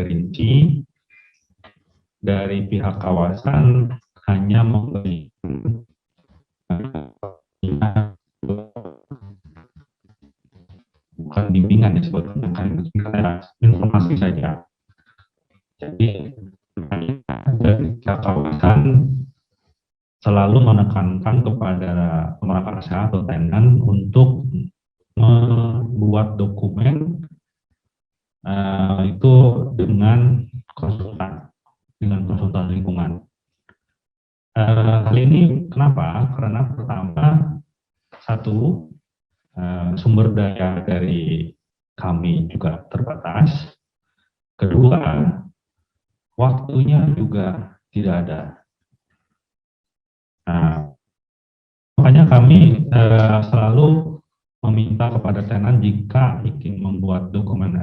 Rinci dari pihak kawasan hanya memberikan bukan bimbingan ya sebetulnya, kan informasi saja. Jadi dari pihak kawasan selalu menekankan kepada pemerakarsa atau tenan untuk membuat dokumen itu dengan konsultan lingkungan. Hal ini kenapa? Karena pertama, satu, sumber daya dari kami juga terbatas. Kedua, waktunya juga tidak ada. Nah, makanya kami selalu meminta kepada tenan jika ingin membuat dokumen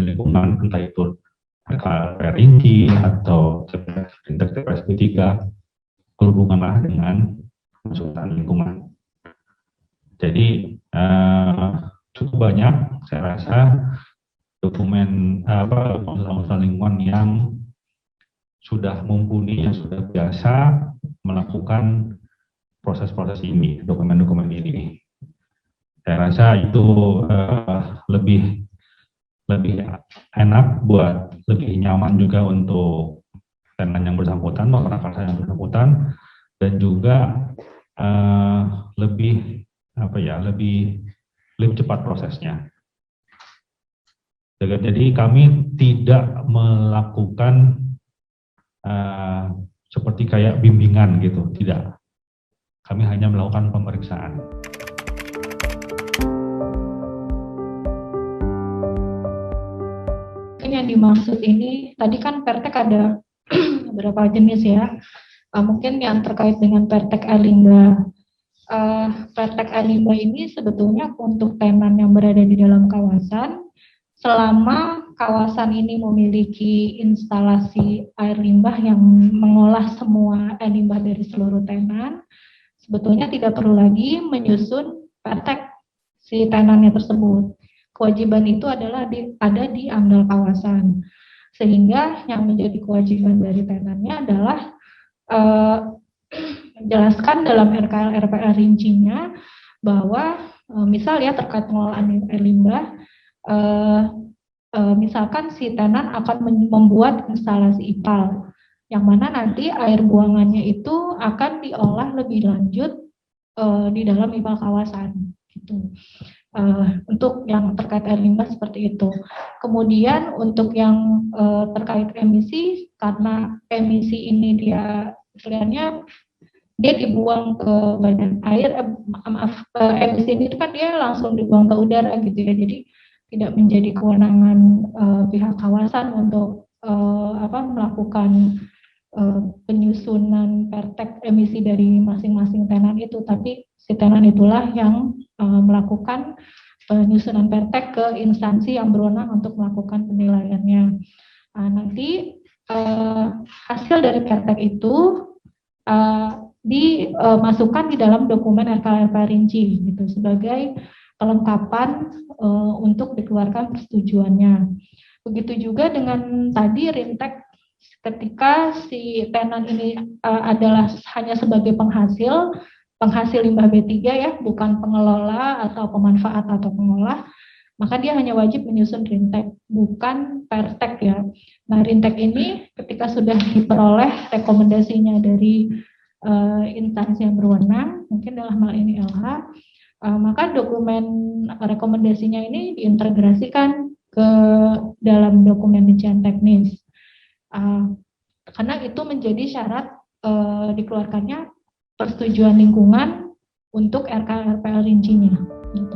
lingkungan, entah itu rinci atau TPS 3, berhubunganlah dengan konsultan lingkungan. Jadi cukup banyak saya rasa dokumen konsultan lingkungan yang sudah mumpuni, yang sudah biasa melakukan proses-proses ini, dokumen-dokumen ini. Saya rasa itu lebih enak lebih nyaman juga untuk tenan yang bersangkutan, pemerakarsa yang bersangkutan, dan juga lebih cepat prosesnya. Jadi kami tidak melakukan seperti kayak bimbingan gitu, tidak. Kami hanya melakukan pemeriksaan. Yang dimaksud ini tadi kan pertek ada beberapa jenis ya. Mungkin yang terkait dengan pertek air limbah. Pertek air limbah ini sebetulnya untuk tenan yang berada di dalam kawasan, selama kawasan ini memiliki instalasi air limbah yang mengolah semua air limbah dari seluruh tenan, sebetulnya tidak perlu lagi menyusun pertek si tenannya tersebut. Kewajiban itu adalah ada di AMDAL kawasan, sehingga yang menjadi kewajiban dari tenannya adalah menjelaskan dalam RKL RPL rincinya bahwa misal ya terkait pengelolaan air limbah, misalkan si tenan akan membuat instalasi IPAL, yang mana nanti air buangannya itu akan diolah lebih lanjut di dalam IPAL kawasan, gitu. Untuk yang terkait air limbah seperti itu. Kemudian untuk yang terkait emisi, karena emisi ini dia istilahnya dia dibuang ke badan air, emisi ini kan dia langsung dibuang ke udara gitu ya, jadi tidak menjadi kewenangan pihak kawasan untuk melakukan penyusunan pertek emisi dari masing-masing tenan itu, tapi si tenan itulah yang melakukan penyusunan pertek ke instansi yang berwenang untuk melakukan penilaiannya. Nanti hasil dari pertek itu dimasukkan di dalam dokumen RKL rinci gitu sebagai kelengkapan untuk dikeluarkan persetujuannya. Begitu juga dengan tadi rintek, ketika si tenan ini adalah hanya sebagai penghasil limbah B3 ya, bukan pengelola atau pemanfaat atau pengolah, maka dia hanya wajib menyusun rintek, bukan pertek ya. Nah, rintek ini ketika sudah diperoleh rekomendasinya dari instansi yang berwenang, mungkin dalam hal ini LH, maka dokumen rekomendasinya ini diintegrasikan ke dalam dokumen rincian teknis. Karena itu menjadi syarat dikeluarkannya persetujuan lingkungan untuk RKL rincinya. Gitu.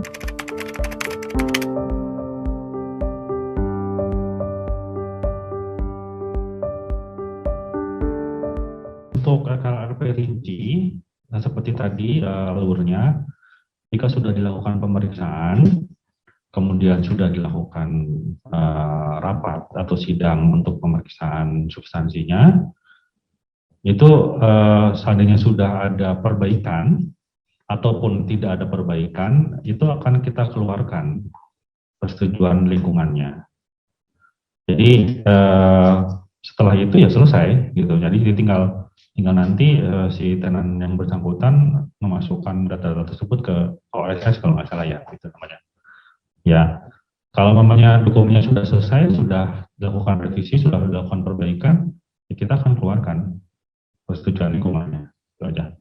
Untuk RKL rinci, seperti tadi alurnya, jika sudah dilakukan pemeriksaan, kemudian sudah dilakukan rapat atau sidang untuk pemeriksaan substansinya, itu seandainya sudah ada perbaikan ataupun tidak ada perbaikan, itu akan kita keluarkan persetujuan lingkungannya. Jadi setelah itu ya selesai gitu. Jadi tinggal nanti si tenan yang bersangkutan memasukkan data-data tersebut ke OSS kalau nggak salah ya, gitu namanya. Ya, kalau namanya dokumennya sudah selesai, sudah dilakukan revisi, sudah dilakukan perbaikan, ya kita akan keluarkan persetujuan lingkungannya. Itu aja.